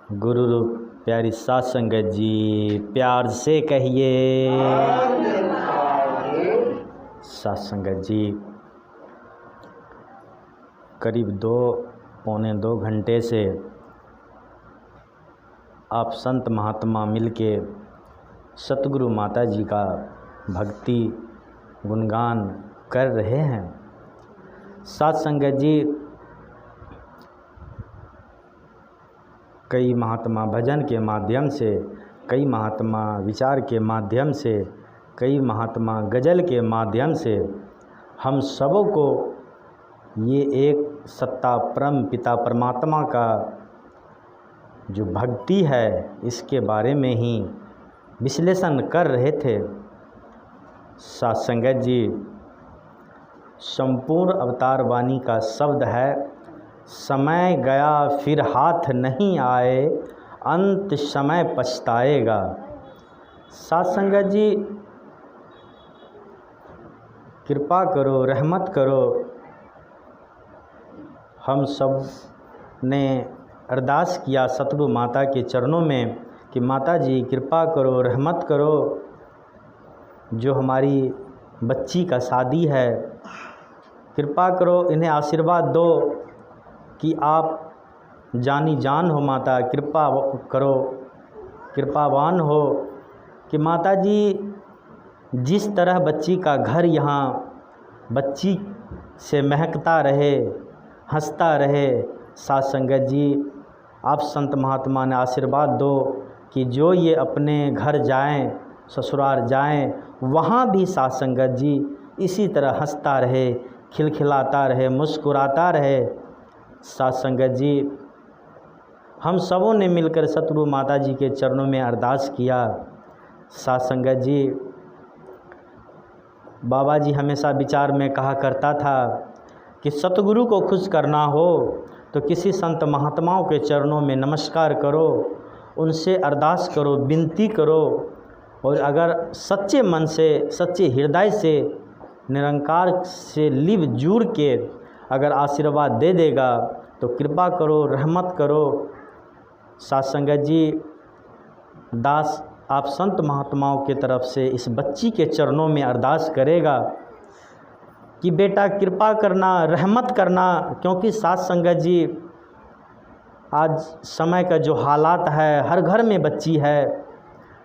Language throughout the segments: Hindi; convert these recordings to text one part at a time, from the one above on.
गुरु रूप प्यारी साध संगत जी, प्यार से कहिए। साध संगत जी, करीब 2-पौने 2 घंटे से आप संत महात्मा मिलके सतगुरु माता जी का भक्ति गुणगान कर रहे हैं। साध संगत जी, कई महात्मा भजन के माध्यम से, कई महात्मा विचार के माध्यम से, कई महात्मा गज़ल के माध्यम से हम सबों को ये एक सत्ता परम पिता परमात्मा का जो भक्ति है इसके बारे में ही विश्लेषण कर रहे थे। साध संगत जी, संपूर्ण अवतार वाणी का शब्द है, समय गया फिर हाथ नहीं आए, अंत समय पछताएगा। साध संगत जी, कृपा करो, रहमत करो। हम सब ने अरदास किया सतगुरु माता के चरणों में कि माता जी कृपा करो, रहमत करो। जो हमारी बच्ची का शादी है, कृपा करो, इन्हें आशीर्वाद दो कि आप जानी जान हो माता, कृपा करो, कृपावान हो कि माता जी जिस तरह बच्ची का घर यहाँ बच्ची से महकता रहे, हंसता रहे। साध संगत जी, आप संत महात्मा ने आशीर्वाद दो कि जो ये अपने घर जाएं, ससुराल जाएं, वहाँ भी साध संगत जी इसी तरह हंसता रहे, खिलखिलाता रहे, मुस्कुराता रहे। साध संगत जी, हम सबों ने मिलकर सतगुरु माता जी के चरणों में अरदास किया। साध संगत जी, बाबा जी हमेशा विचार में कहा करता था कि सतगुरु को खुश करना हो तो किसी संत महात्माओं के चरणों में नमस्कार करो, उनसे अरदास करो, विनती करो, और अगर सच्चे मन से, सच्चे हृदय से, निरंकार से लिव जुड़ के अगर आशीर्वाद दे देगा तो कृपा करो, रहमत करो। साध संगत जी, दास आप संत महात्माओं के तरफ से इस बच्ची के चरणों में अरदास करेगा कि बेटा कृपा करना, रहमत करना। क्योंकि साध संगत जी, आज समय का जो हालात है, हर घर में बच्ची है,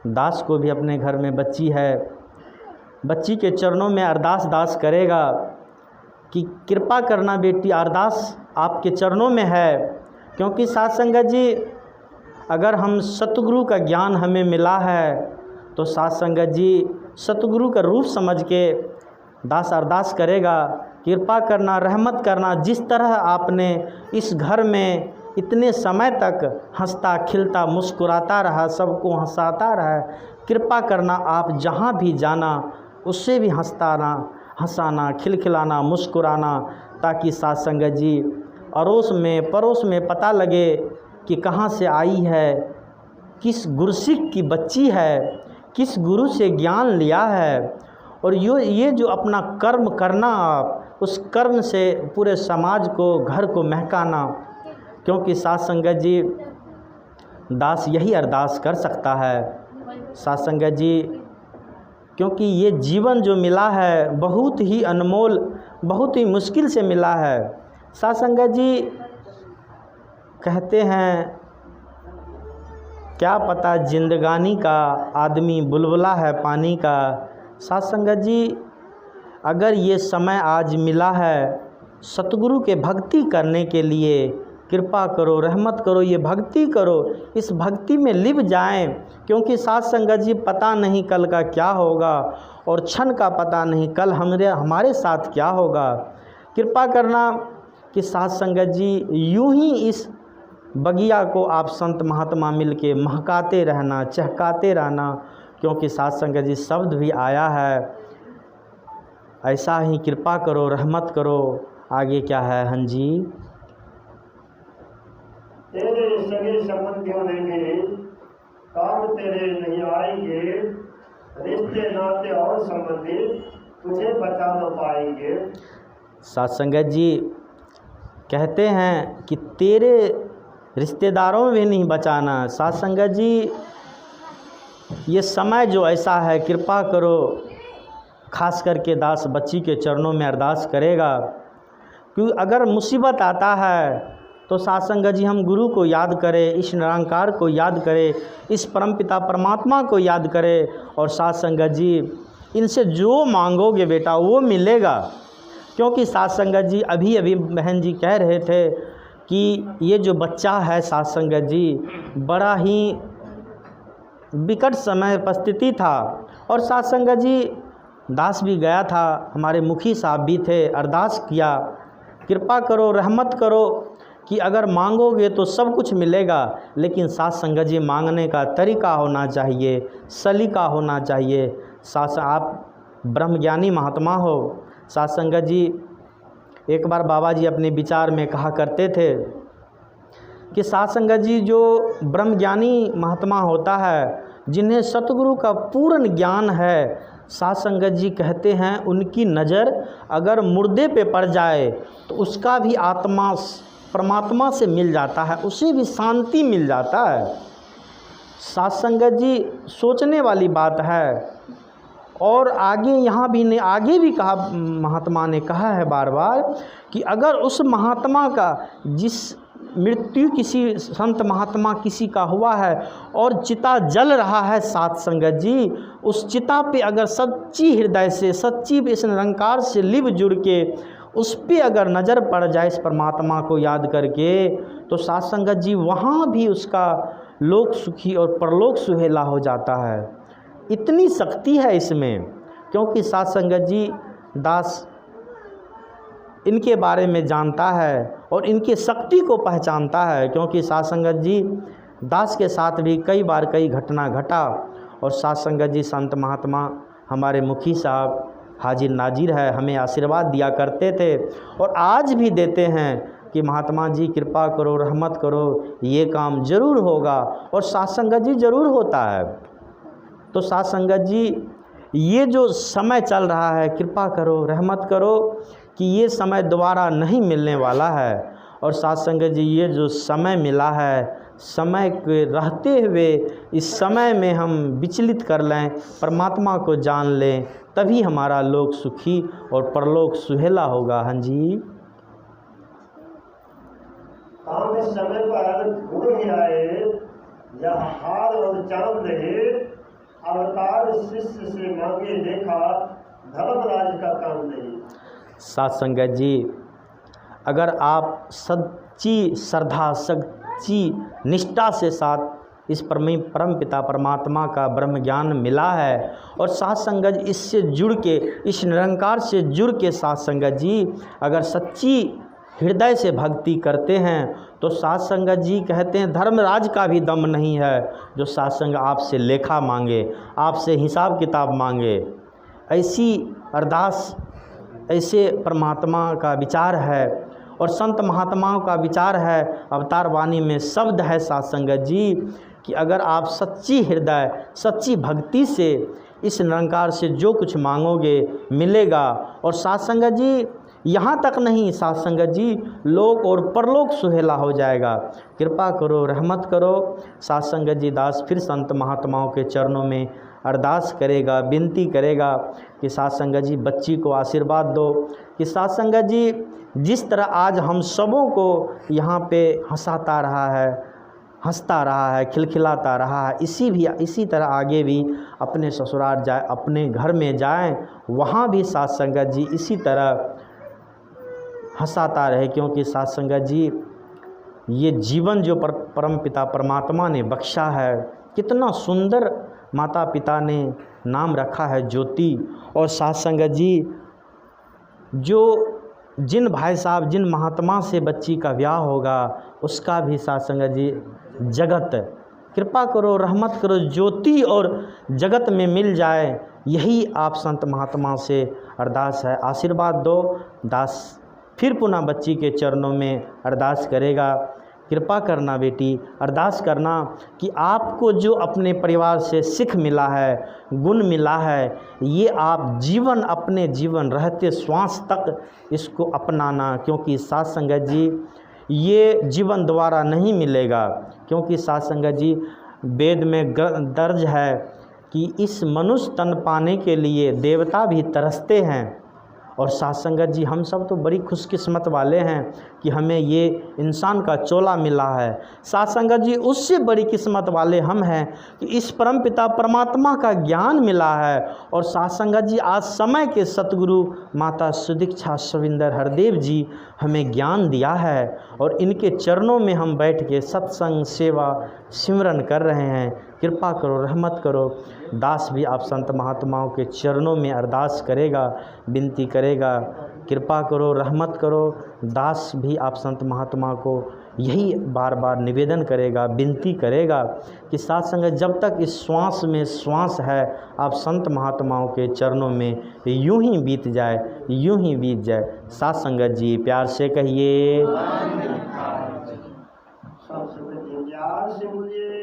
दास को भी अपने घर में बच्ची है। बच्ची के चरणों में अरदास दास करेगा कि कृपा करना बेटी, अरदास आपके चरणों में है। क्योंकि साध संगत जी, अगर हम सतगुरु का ज्ञान हमें मिला है तो साध संगत जी सतगुरु का रूप समझ के दास अरदास करेगा, कृपा करना, रहमत करना। जिस तरह आपने इस घर में इतने समय तक हंसता खिलता मुस्कुराता रहा, सबको हंसाता रहा, कृपा करना आप जहाँ भी जाना उससे भी हंसाना, खिलखिलाना, मुस्कुराना, ताकि साध संगत जी अड़ोस में पड़ोस में पता लगे कि कहाँ से आई है, किस गुरसिक की बच्ची है, किस गुरु से ज्ञान लिया है। और ये जो अपना कर्म करना, आप उस कर्म से पूरे समाज को, घर को महकाना। क्योंकि साध संगत जी, दास यही अरदास कर सकता है। साध संगत जी, क्योंकि ये जीवन जो मिला है बहुत ही अनमोल, बहुत ही मुश्किल से मिला है। साध संगत जी कहते हैं, क्या पता जिंदगानी का आदमी बुलबुला है पानी का। साध संगत जी, अगर ये समय आज मिला है सतगुरु के भक्ति करने के लिए, कृपा करो, रहमत करो, ये भक्ति करो, इस भक्ति में लिव जाएं। क्योंकि साध संगत जी, पता नहीं कल का क्या होगा, और क्षण का पता नहीं कल हमारे साथ क्या होगा। कृपा करना कि साध संगत जी यूं ही इस बगिया को आप संत महात्मा मिल के महकाते रहना, चहकाते रहना। क्योंकि साध संगत जी शब्द भी आया है, ऐसा ही कृपा करो, रहमत करो। आगे क्या है हं जी? तेरे सगे संबंधियों देंगे, काम तेरे नहीं आएंगे, रिश्ते नाते और संबंधी तुझे बचा न पाएंगे। साध संगत जी कहते हैं कि तेरे रिश्तेदारों में भी नहीं बचाना। साथ संगत जी, ये समय जो ऐसा है, कृपा करो, खास करके दास बच्ची के चरणों में अरदास करेगा, क्योंकि अगर मुसीबत आता है तो साथ संगत जी हम गुरु को याद करें, इस निरंकार को याद करें, इस परमपिता परमात्मा को याद करें, और साथ संगत जी इनसे जो मांगोगे बेटा वो मिलेगा। क्योंकि साथ संगत जी अभी अभी बहन जी कह रहे थे कि ये जो बच्चा है साथ संगत जी, बड़ा ही विकट समय परिस्थिति था, और साथ संगत जी दास भी गया था, हमारे मुखी साहब भी थे, अरदास किया, कृपा करो, रहमत करो कि अगर मांगोगे तो सब कुछ मिलेगा, लेकिन साथ संगत जी मांगने का तरीका होना चाहिए, सलीका होना चाहिए। साथ आप ब्रह्मज्ञानी महात्मा हो। साथ संगत जी एक बार बाबा जी अपने विचार में कहा करते थे कि साथ संगत जी जो ब्रह्मज्ञानी महात्मा होता है, जिन्हें सतगुरु का पूर्ण ज्ञान है, साथ संगत जी कहते हैं उनकी नज़र अगर मुर्दे पे पड़ जाए तो उसका भी आत्मा परमात्मा से मिल जाता है, उसे भी शांति मिल जाता है। साथ संगत जी सोचने वाली बात है। और आगे यहाँ भी ने आगे भी कहा, महात्मा ने कहा है बार बार कि अगर उस महात्मा का, जिस मृत्यु किसी संत महात्मा किसी का हुआ है और चिता जल रहा है साथ संगत जी, उस चिता पे अगर सच्ची हृदय से, सच्ची इस निरंकार से लिव जुड़ के उस पे अगर नज़र पड़ जाए इस परमात्मा को याद करके, तो साथ संगत जी वहाँ भी उसका लोक सुखी और परलोक सुहेला हो जाता है। इतनी शक्ति है इसमें। क्योंकि साथ संगत जी दास इनके बारे में जानता है और इनकी शक्ति को पहचानता है। क्योंकि साथ संगत जी दास के साथ भी कई बार कई घटना घटा, और साथ संगत जी संत महात्मा हमारे मुखी साहब हाजिर नाजिर है, हमें आशीर्वाद दिया करते थे और आज भी देते हैं कि महात्मा जी कृपा करो, रहमत करो, ये काम ज़रूर होगा, और साथ संगत जी ज़रूर होता है। तो साथ संगत जी ये जो समय चल रहा है, कृपा करो, रहमत करो कि ये समय दोबारा नहीं मिलने वाला है। और साथ संगत जी ये जो समय मिला है, समय के रहते हुए इस समय में हम विचलित कर लें, परमात्मा को जान लें, तभी हमारा लोक सुखी और परलोक सुहेला होगा। हाँ जी, काम इस समय पर गुरु ही आए, यह हार और चांद रहे, अवतार शिष्य से मांगे देखा, धर्मराज का काम नहीं। साथ संगत जी अगर आप सच्ची श्रद्धा, सच्ची निष्ठा से साथ इस परम पिता परमात्मा का ब्रह्म ज्ञान मिला है और साथ संगत इससे जुड़ के, इस निरंकार से जुड़ के साथ संगत जी अगर सच्ची हृदय से भक्ति करते हैं, तो साथ संगत जी कहते हैं धर्मराज का भी दम नहीं है जो साथ संग आपसे लेखा मांगे, आपसे हिसाब किताब मांगे। ऐसी अरदास, ऐसे परमात्मा का विचार है और संत महात्माओं का विचार है। अवतार वाणी में शब्द है साथ संगत जी कि अगर आप सच्ची हृदय, सच्ची भक्ति से इस निरंकार से जो कुछ मांगोगे मिलेगा। और साथ संगत जी यहाँ तक नहीं, साथ संगत जी लोक और परलोक सुहेला हो जाएगा। कृपा करो, रहमत करो। साथ संगत जी दास फिर संत महात्माओं के चरणों में अरदास करेगा, विनती करेगा कि साथ संगत जी बच्ची को आशीर्वाद दो, कि साथ संगत जी जिस तरह आज हम सबों को यहाँ पे हंसाता रहा है, हंसता रहा है, खिलखिलाता रहा है, इसी तरह आगे भी अपने ससुराल जाए, अपने घर में जाएं, वहाँ भी साथ संगत जी इसी तरह हंसाता रहे। क्योंकि साथ संगत जी ये जीवन जो परम पिता परमात्मा ने बख्शा है, कितना सुंदर माता पिता ने नाम रखा है ज्योति। और साथ संगत जी जो जिन भाई साहब, जिन महात्मा से बच्ची का ब्याह होगा, उसका भी साथ संगत जी जगत कृपा करो, रहमत करो, ज्योति और जगत में मिल जाए, यही आप संत महात्मा से अरदास है। आशीर्वाद दो। दास फिर पुनः बच्ची के चरणों में अरदास करेगा। कृपा करना बेटी, अरदास करना कि आपको जो अपने परिवार से सीख मिला है, गुण मिला है, ये आप जीवन, अपने जीवन रहते श्वास तक इसको अपनाना। क्योंकि साथ संगत जी ये जीवन दोबारा नहीं मिलेगा। क्योंकि साथ संगत जी वेद में दर्ज है कि इस मनुष्य तन पाने के लिए देवता भी तरसते हैं। और साथ संगत जी हम सब तो बड़ी खुशकिस्मत वाले हैं कि हमें ये इंसान का चोला मिला है। साथ संगत जी उससे बड़ी किस्मत वाले हम हैं कि इस परमपिता परमात्मा का ज्ञान मिला है। और साथ संगत जी आज समय के सतगुरु माता सुदीक्षा सविंदर हरदेव जी हमें ज्ञान दिया है और इनके चरणों में हम बैठ के सत्संग सेवा सिमरन कर रहे हैं। कृपा करो, रहमत करो। दास भी आप संत महात्माओं के चरणों में अरदास करेगा, विनती करेगा, कृपा करो, रहमत करो। दास भी आप संत महात्मा को यही बार बार निवेदन करेगा, विनती करेगा कि साथ संगत जब तक इस श्वास में श्वास है आप संत महात्माओं के चरणों में यूं ही बीत जाए, यूं ही बीत जाए। साथ संगत जी प्यार से कहिए, सब प्यार से बोलिए।